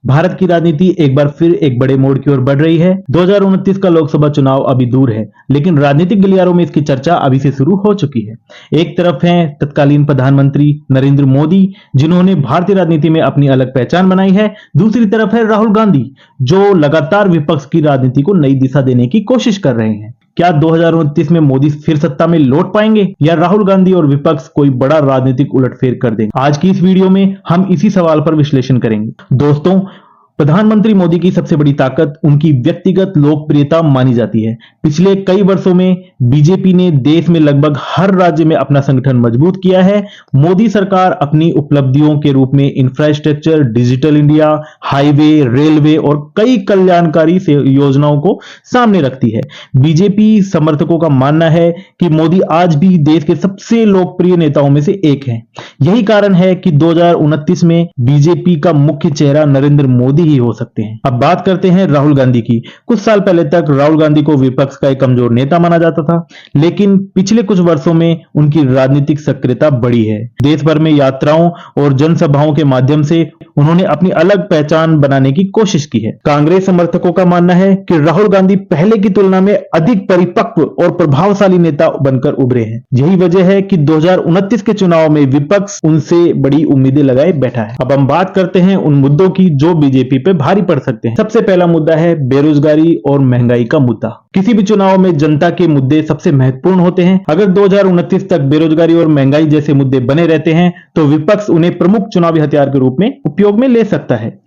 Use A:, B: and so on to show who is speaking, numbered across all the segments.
A: भारत की राजनीति एक बार फिर एक बड़े मोड़ की ओर बढ़ रही है। 2029 का लोकसभा चुनाव अभी दूर है, लेकिन राजनीतिक गलियारों में इसकी चर्चा अभी से शुरू हो चुकी है। एक तरफ हैं तत्कालीन प्रधानमंत्री नरेंद्र मोदी, जिन्होंने भारतीय राजनीति में अपनी अलग पहचान बनाई है। दूसरी तरफ है राहुल गांधी, जो लगातार विपक्ष की राजनीति को नई दिशा देने की कोशिश कर रहे हैं। क्या 2029 में मोदी फिर सत्ता में लौट पाएंगे या राहुल गांधी और विपक्ष कोई बड़ा राजनीतिक उलटफेर कर देंगे? आज की इस वीडियो में हम इसी सवाल पर विश्लेषण करेंगे। दोस्तों, प्रधानमंत्री मोदी की सबसे बड़ी ताकत उनकी व्यक्तिगत लोकप्रियता मानी जाती है। पिछले कई वर्षों में बीजेपी ने देश में लगभग हर राज्य में अपना संगठन मजबूत किया है। मोदी सरकार अपनी उपलब्धियों के रूप में infrastructure, digital India, highway, railway और कई कल्याणकारी योजनाओं को सामने रखती है। बीजेपी समर्थकों का मानना है कि मोदी आज भी देश के सबसे लोकप्रिय नेताओं में से एक है। यही कारण है कि 2029 में बीजेपी का मुख्य चेहरा नरेंद्र मोदी ही हो सकते हैं। अब बात करते हैं राहुल गांधी की। कुछ साल पहले तक राहुल गांधी को विपक्ष का एक कमजोर नेता माना जाता था, लेकिन पिछले कुछ वर्षों में उनकी राजनीतिक सक्रियता बढ़ी है। देश भर में यात्राओं और जनसभाओं के माध्यम से उन्होंने अपनी अलग पहचान बनाने की कोशिश की है। कांग्रेस समर्थकों का मानना है कि राहुल गांधी पहले की तुलना में अधिक परिपक्व और प्रभावशाली नेता बनकर उभरे हैं। यही वजह है कि 2029 के चुनाव में विपक्ष उनसे बड़ी उम्मीदें लगाए बैठा है। अब हम बात करते हैं उन मुद्दों की जो बीजेपी पे भारी पड़ सकते हैं। सबसे पहला मुद्दा है बेरोजगारी और महंगाई का मुद्दा। किसी भी चुनाव में जनता के मुद्दे सबसे महत्वपूर्ण होते हैं। अगर 2029 तक बेरोजगारी और महंगाई जैसे मुद्दे बने रहते हैं तो विपक्ष उन्हें प्रमुख चुनावी हथियार के रूप में उपयोग में ले सकता है।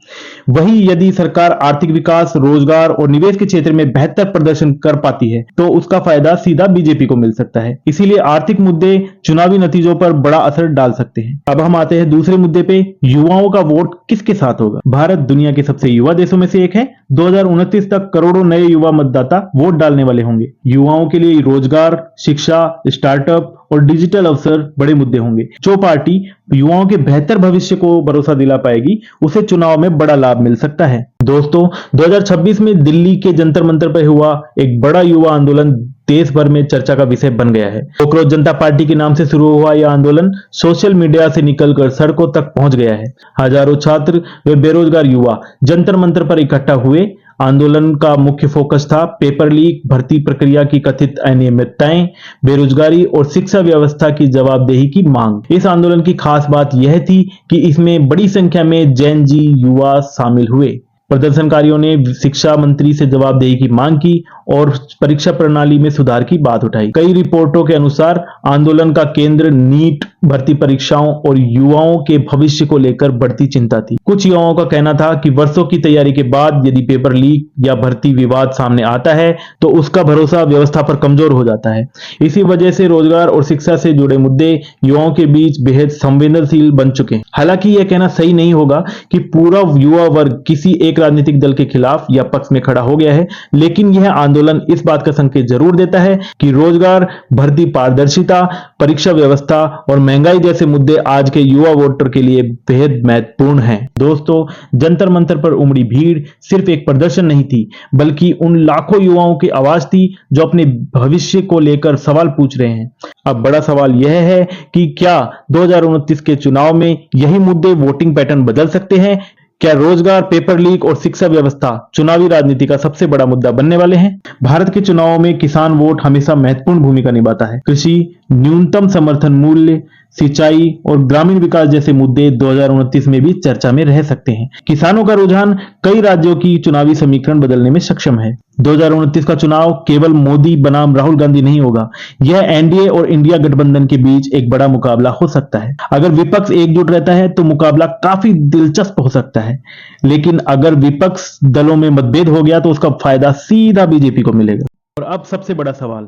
A: वहीं यदि सरकार आर्थिक विकास, रोजगार और निवेश के क्षेत्र में बेहतर प्रदर्शन कर पाती है तो उसका फायदा सीधा बीजेपी को मिल सकता है। इसीलिए आर्थिक मुद्दे चुनावी नतीजों पर बड़ा असर डाल सकते हैं। अब हम आते हैं दूसरे मुद्दे पे, युवाओं का वोट किसके साथ होगा? भारत दुनिया के सबसे युवा देशों में से एक है। 2029 तक करोड़ों नए युवा मतदाता वोट डालने वाले होंगे। युवाओं के लिए रोजगार, शिक्षा, स्टार्टअप और डिजिटल अवसर बड़े मुद्दे होंगे। जो पार्टी युवाओं के बेहतर भविष्य को भरोसा दिला पाएगी, उसे चुनाव में बड़ा लाभ मिल सकता है। दोस्तों, 2026 में दिल्ली के जंतर मंतर पर हुआ एक बड़ा युवा आंदोलन देश भर में चर्चा का विषय बन गया है। कोकरोच जनता पार्टी के नाम से शुरू हुआ यह आंदोलन सोशल मीडिया से निकलकर सड़कों तक पहुंच गया है। हजारों छात्र व बेरोजगार युवा जंतर मंतर पर इकट्ठा हुए। आंदोलन का मुख्य फोकस था पेपर लीक, भर्ती प्रक्रिया की कथित अनियमितताएं, बेरोजगारी और शिक्षा व्यवस्था की जवाबदेही की मांग। इस आंदोलन की खास बात यह थी कि इसमें बड़ी संख्या में जेन जी युवा शामिल हुए। प्रदर्शनकारियों ने शिक्षा मंत्री से जवाबदेही की मांग की और परीक्षा प्रणाली में सुधार की बात उठाई। कई रिपोर्टों के अनुसार आंदोलन का केंद्र नीट, भर्ती परीक्षाओं और युवाओं के भविष्य को लेकर बढ़ती चिंता थी। कुछ युवाओं का कहना था कि वर्षों की तैयारी के बाद यदि पेपर लीक या भर्ती विवाद सामने आता है तो उसका भरोसा व्यवस्था पर कमजोर हो जाता है। इसी वजह से रोजगार और शिक्षा से जुड़े मुद्दे युवाओं के बीच बेहद संवेदनशील बन चुके हैं। हालांकि यह कहना सही नहीं होगा कि पूरा युवा वर्ग किसी एक राजनीतिक दल के खिलाफ या पक्ष में खड़ा हो गया है, लेकिन यह आंदोलन इस बात का संकेत जरूर देता है कि रोजगार, भर्ती पारदर्शिता, परीक्षा व्यवस्था और महंगाई जैसे मुद्दे आज के युवा वोटर के लिए बेहद महत्वपूर्ण हैं। दोस्तों, जंतर मंतर पर उमड़ी भीड़ सिर्फ एक प्रदर्शन नहीं थी, बल्कि उन लाखों युवाओं की आवाज थी जो अपने भविष्य को लेकर सवाल पूछ रहे हैं। अब बड़ा सवाल यह है कि क्या 2029 के चुनाव में यही मुद्दे वोटिंग पैटर्न बदल सकते हैं? क्या रोजगार, पेपर लीक और शिक्षा व्यवस्था चुनावी राजनीति का सबसे बड़ा मुद्दा बनने वाले हैं? भारत के चुनावों में किसान वोट हमेशा महत्वपूर्ण भूमिका निभाता है। कृषि, न्यूनतम समर्थन मूल्य, सिंचाई और ग्रामीण विकास जैसे मुद्दे 2029 में भी चर्चा में रह सकते हैं। किसानों का रुझान कई राज्यों की चुनावी समीकरण बदलने में सक्षम है। 2029 का चुनाव केवल मोदी बनाम राहुल गांधी नहीं होगा, यह एनडीए और इंडिया गठबंधन के बीच एक बड़ा मुकाबला हो सकता है। अगर विपक्ष एकजुट रहता है तो मुकाबला काफी दिलचस्प हो सकता है, लेकिन अगर विपक्ष दलों में मतभेद हो गया तो उसका फायदा सीधा बीजेपी को मिलेगा। और अब सबसे बड़ा सवाल,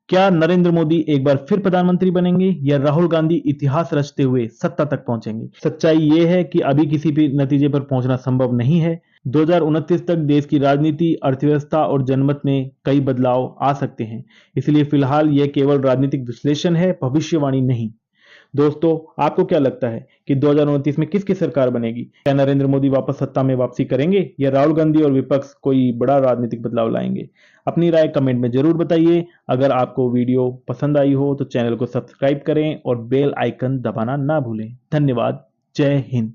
A: क्या नरेंद्र मोदी एक बार फिर प्रधानमंत्री बनेंगे या राहुल गांधी इतिहास रचते हुए सत्ता तक पहुंचेंगे? सच्चाई यह है कि अभी किसी भी नतीजे पर पहुंचना संभव नहीं है। 2029 तक देश की राजनीति, अर्थव्यवस्था और जनमत में कई बदलाव आ सकते हैं। इसलिए फिलहाल यह केवल राजनीतिक विश्लेषण है, भविष्यवाणी नहीं। दोस्तों, आपको क्या लगता है कि 2029 में किसकी सरकार बनेगी? क्या नरेंद्र मोदी वापस सत्ता में वापसी करेंगे या राहुल गांधी और विपक्ष कोई बड़ा राजनीतिक बदलाव लाएंगे? अपनी राय कमेंट में जरूर बताइए। अगर आपको वीडियो पसंद आई हो तो चैनल को सब्सक्राइब करें और बेल आइकन दबाना ना भूलें। धन्यवाद। जय हिंद।